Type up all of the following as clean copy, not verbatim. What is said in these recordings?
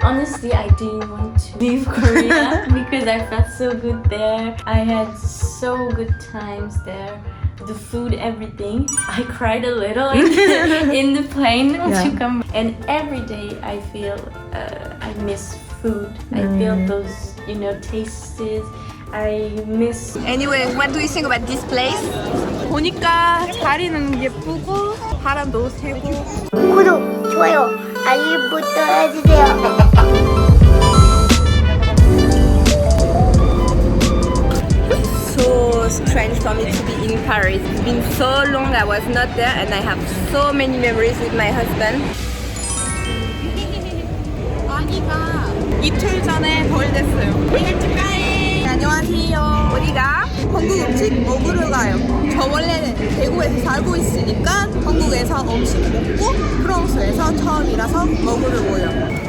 Honestly, I didn't want to leave Korea because I felt so good there. I had so good times there. The food, everything. I cried a little in the plane to come. And every day I feel I miss food. I feel those, tastes. I miss. Anyway, what do you think about this place? 보니까 자리는 예쁘고 바람도 세고. 구독, 좋아요, 알림 부탁드려요. So strange for me to be in Paris. It's been so long I was not there and I have so many memories with my husband. 아기가 이틀 전에 덜 됐어요. 생일 축하해. 안녕하세요. 어디가? 한국 음식 먹으러 가요. 저 원래 대구에서 살고 있으니까 한국에서 음식 먹고 프랑스에서 처음이라서 먹으러 오요.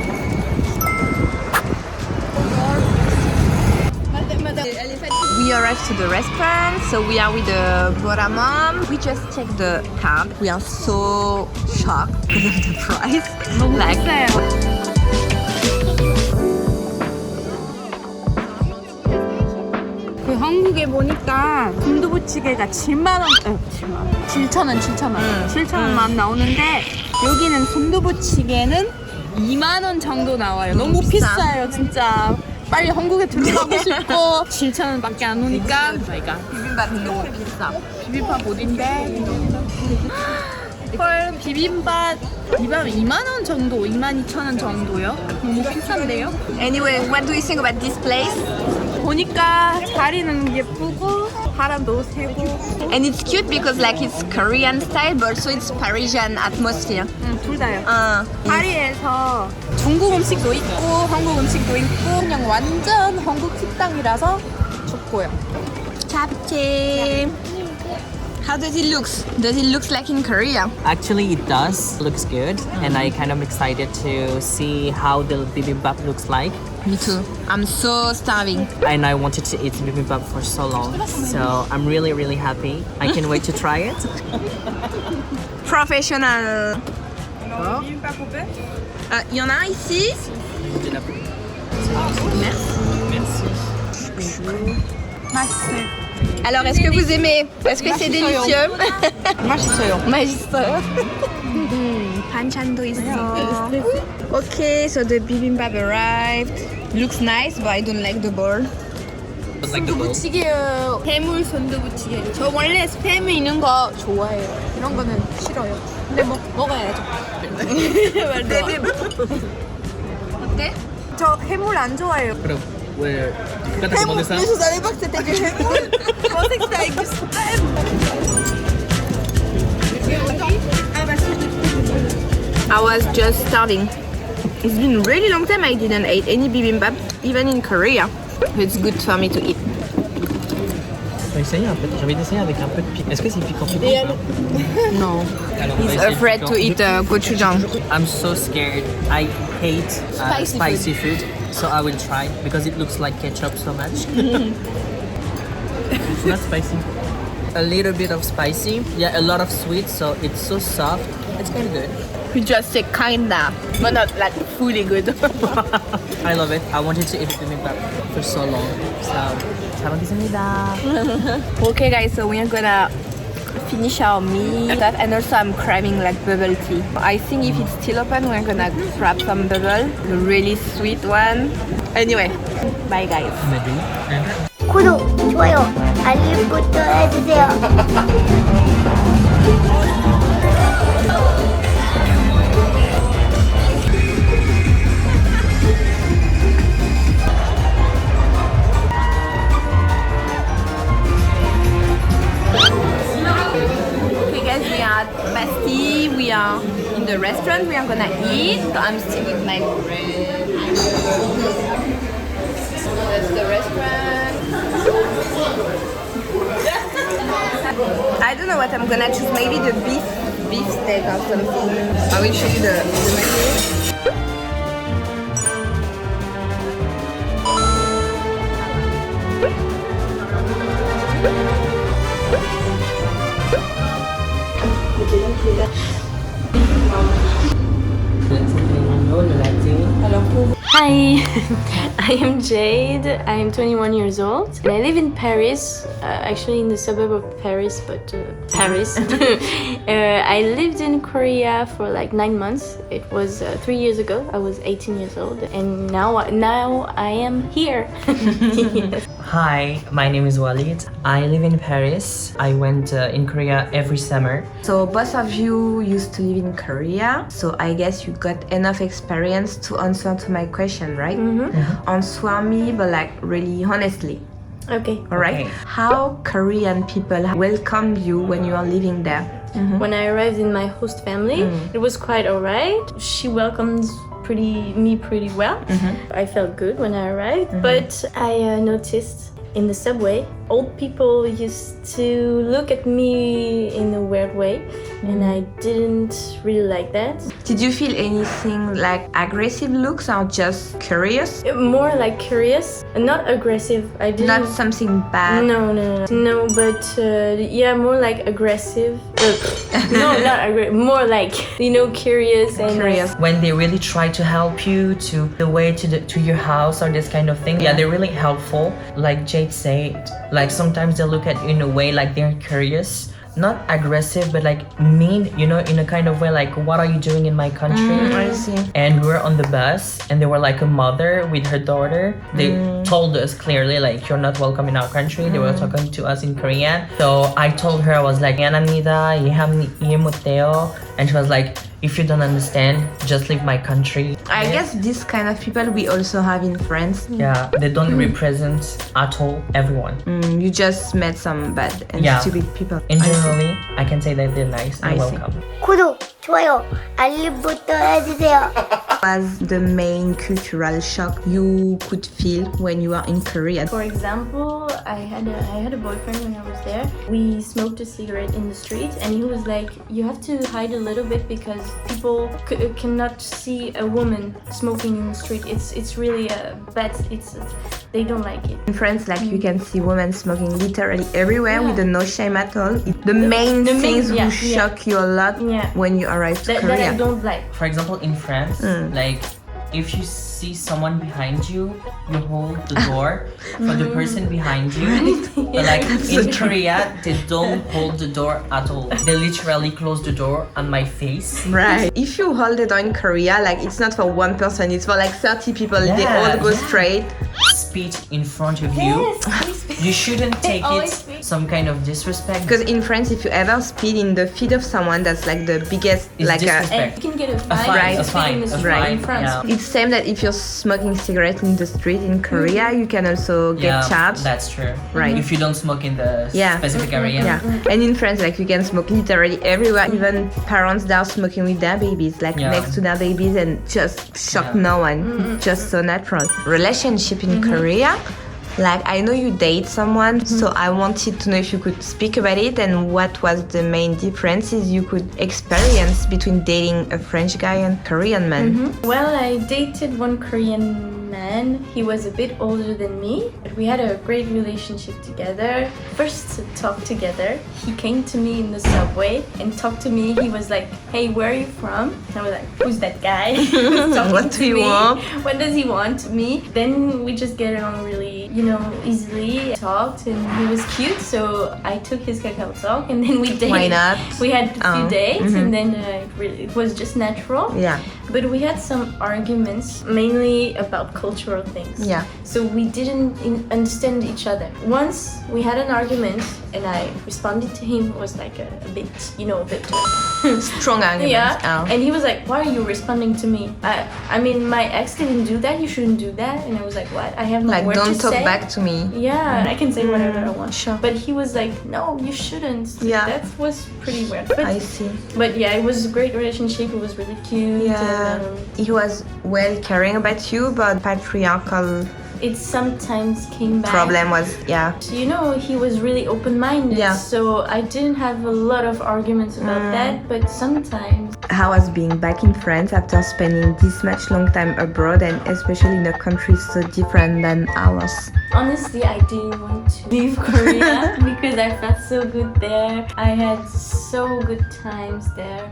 We arrived to the restaurant, so we are with the brother mom. We just checked the tab. We are so shocked because of the price. 너무 비싸요. 그 한국에 보니까 순두부찌개가 7,000원, 7,000원만 나오는데 여기는 순두부찌개는 2만원 정도 나와요. 너무 비싸요, 진짜. 빨리 한국에 들어가고 싶고 7,000원밖에 안 오니까 비빔밥이 너무 비싸. 비빔밥 어딘데? 헐, 비빔밥 2만원 정도, 22,000원 정도요? 너무 비싼데요? Anyway, what do you think about this place? 보니까 자리는 예쁘고 바람도 세고. And it's cute because like it's Korean style but also it's Parisian atmosphere. 둘 다요. 파리에서 중국 음식도 있고 한국 음식도 있고 그냥 완전 한국 식당이라서 좋고요. 잡채. How does it look? Does it look like in Korea? Actually, it does. Looks good. And I kind of excited to see how the bibimbap looks like. Me too. I'm so starving. And I wanted to eat bibimbap for so long. So I'm really, really happy. I can't wait to try it. Professional. Il y en a un ici. 맛있어요. Alors, est-ce que vous aimez? Est-ce que c'est délicieux? 맛있어요. 맛있어요. 반찬도 있어. Okay, so the bibimbap arrived. Looks nice, but I don't like the bowl. 순두부찌개요. 해물 순두부찌개. 저 원래 스팸이 있는 거 좋아해요. 이런 거는 싫어요. 근데 먹어야죠. 어때? 저 해물 안 좋아해요. Pero, ¿qué te 해물, je savais pas que c'était que 해물. Je pensais que c'était avec du spam. I was just starving. It's been a really long time I didn't eat any bibimbap, even in Korea. It's good for me to eat. J'ai essayé un peu. J'ai envie d'essayer avec un peu de piquant. Est-ce que c'est piquant piquant? No. Alors, He's afraid to eat gochujang. I'm so scared. I hate spicy food. So I will try because it looks like ketchup so much. It's not spicy. A little bit of spicy. Yeah, a lot of sweet. So it's so soft. It's kind of good. We just say kinda, but not like fully good. I love it. I wanted to eat bibimbap for so long. So, 잘 먹겠습니다. Okay guys, so we're gonna finish our meal and also I'm craving like bubble tea. I think if it's still open, we're gonna grab some bubble, the really sweet one. Anyway, bye guys. 구독, 좋아요, 알림 부탁드려요. We are at Bastille, we are in the restaurant, we are gonna eat. So I'm still with my friend. That's the restaurant. I don't know what I'm gonna choose, maybe the beef steak or something. I will show you the menu. Hi, I am Jade. I am 21 years old and I live in Paris, actually in the suburb of Paris, but Paris. I lived in Korea for like 9 months. It was 3 years ago. I was 18 years old and now I am here. Yes. Hi, my name is Walid. I live in Paris. I went in Korea every summer. So both of you used to live in Korea, so I guess you got enough experience to answer to my question, right? Answer me, but like really honestly. Okay. Alright? Okay. How Korean people welcome you when you are living there? When I arrived in my host family, it was quite alright. She welcomed me pretty well. I felt good when I arrived, but I noticed in the subway, old people used to look at me in a weird way, and I didn't really like that. Did you feel anything like aggressive looks or just curious? More like curious, not aggressive. I didn't. Not something bad? No, but yeah, more like aggressive. No, not aggressive. More like, curious and Curious. When they really try to help you to the way to your house or this kind of thing, yeah, they're really helpful. Like Jade said, like sometimes they look at you in a way like they're curious. Not aggressive, but like mean, in a kind of way, like, what are you doing in my country? I see. And we were on the bus, and there were like a mother with her daughter. They told us clearly, like, you're not welcome in our country. They were talking to us in Korean. So I told her, I was like, 미안합니다, 이해 못해요. And she was like, if you don't understand, just leave my country. I guess this kind of people we also have in France. Yeah, they don't represent at all everyone. You just met some bad and Yeah. stupid people. And generally, I can say that they're nice and I see. welcome. 구독, 좋아요, 알림부터 해주세요. Was the main cultural shock you could feel when you are in Korea? For example, I had a boyfriend when I was there. We smoked a cigarette in the street, and he was like, "You have to hide a little bit because people cannot see a woman smoking in the street. It's really bad. They don't like it." In France, like you can see women smoking literally everywhere with no shame at all. The main things will shock you a lot when you arrive to That Korea. I don't like. For example, in France, like, if you see someone behind you, you hold the door for the person behind you. But like in Korea, they don't hold the door at all. They literally close the door on my face. Right. If you hold the door in Korea, like it's not for one person, it's for like 30 people. They all go straight. Spit in front of you. You shouldn't take it some kind of disrespect. Because in France, if you ever spit in the feet of someone, that's like the biggest, It's like And you can get a fine. a fine, in the a street fine, in France. yeah. It's same that if you're smoking cigarette in the street in Korea, you can also get charged. That's true. Right. If you don't smoke in the specific area. Yeah, and in France, like you can smoke literally everywhere. Even parents that are smoking with their babies, like next to their babies, and just shock no one. Just so natural. Relationship in Korea. Like I know you date someone, so I wanted to know if you could speak about it and what was the main differences you could experience between dating a French guy and Korean man. Well, I dated one Korean man. He was a bit older than me, but we had a great relationship together. First to talk together, he came to me in the subway and talked to me. He was like, "Hey, where are you from?" And I was like, "Who's that guy?" What do you want? What does he want me? Then we just get along really, easily. Talked and he was cute, so I took his Kakao Talk and then we dated. Why not? We had a few dates and then it was just natural. Yeah. But we had some arguments, mainly about cultural things. Yeah. So we didn't understand each other. Once we had an argument, and I responded to him. It was like a bit, a bit. Strong argument. Yeah. Oh. And he was like, "Why are you responding to me? I mean, my ex didn't do that. You shouldn't do that." And I was like, "What? I have no word don't to talk say." back to me. Yeah, I can say whatever I want. Sure. But he was like, "No, you shouldn't." Yeah. That was pretty weird. But, I see. But yeah, it was a great relationship. It was really cute. Yeah. He was well caring about you, but patriarchal It sometimes came back. problem was, He was really open-minded. Yeah. So I didn't have a lot of arguments about that. But sometimes. How was being back in France after spending this much long time abroad and especially in a country so different than ours? Honestly, I didn't want to leave Korea because I felt so good there. I had so good times there.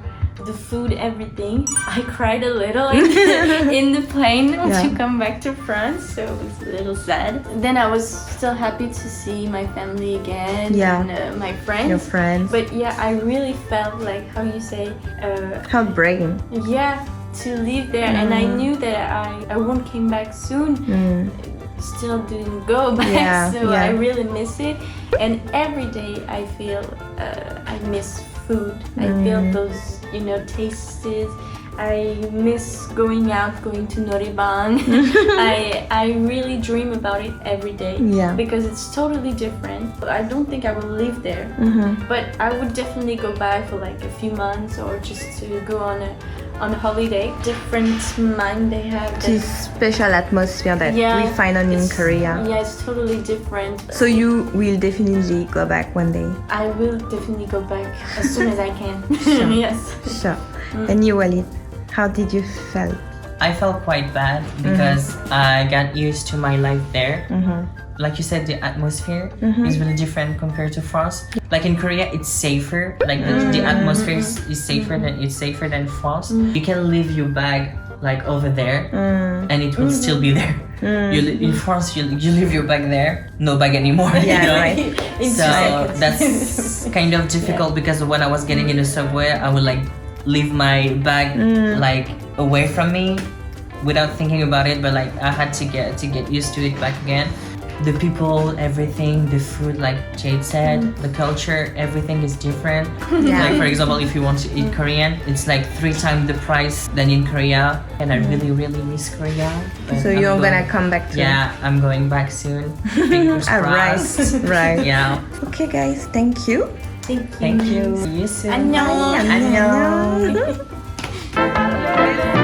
the food, everything. I cried a little in the plane to come back to France, so it was a little sad. Then I was still happy to see my family again and my friends. Your friends. But yeah, I really felt like, how you say, Heartbreaking. yeah, to leave there, and I knew that I won't come back soon. Still didn't go back, so I really miss it. And every day I feel I miss food. I feel those, tastes. I miss going out, going to Noribang. I really dream about it every day because it's totally different. I don't think I will live there, but I would definitely go back for like a few months or just to go on a holiday. Different mind they have. This special atmosphere that we find in Korea. Yeah, it's totally different. So you will definitely go back one day. I will definitely go back as soon as I can. Yes. Sure. And you, Walid, how did you feel? I felt quite bad because I got used to my life there. Like you said, the atmosphere is really different compared to France. Like in Korea, it's safer. Like the atmosphere is safer than France. You can leave your bag like over there, and it will still be there. In France, you leave your bag there, no bag anymore. Yeah, right. So that's kind of difficult because when I was getting in the subway, I would like leave my bag like away from me without thinking about it, but like I had to get used to it back again. The people, everything, the food, like Jade said, the culture, everything is different. Like for example, if you want to eat Korean, it's like 3 times the price than in Korea, and I really miss Korea. So you're gonna come back to I'm going back soon. Fingers crossed. Right. Yeah. Okay, guys, thank you. Thank you. See you soon. 안녕. 안녕.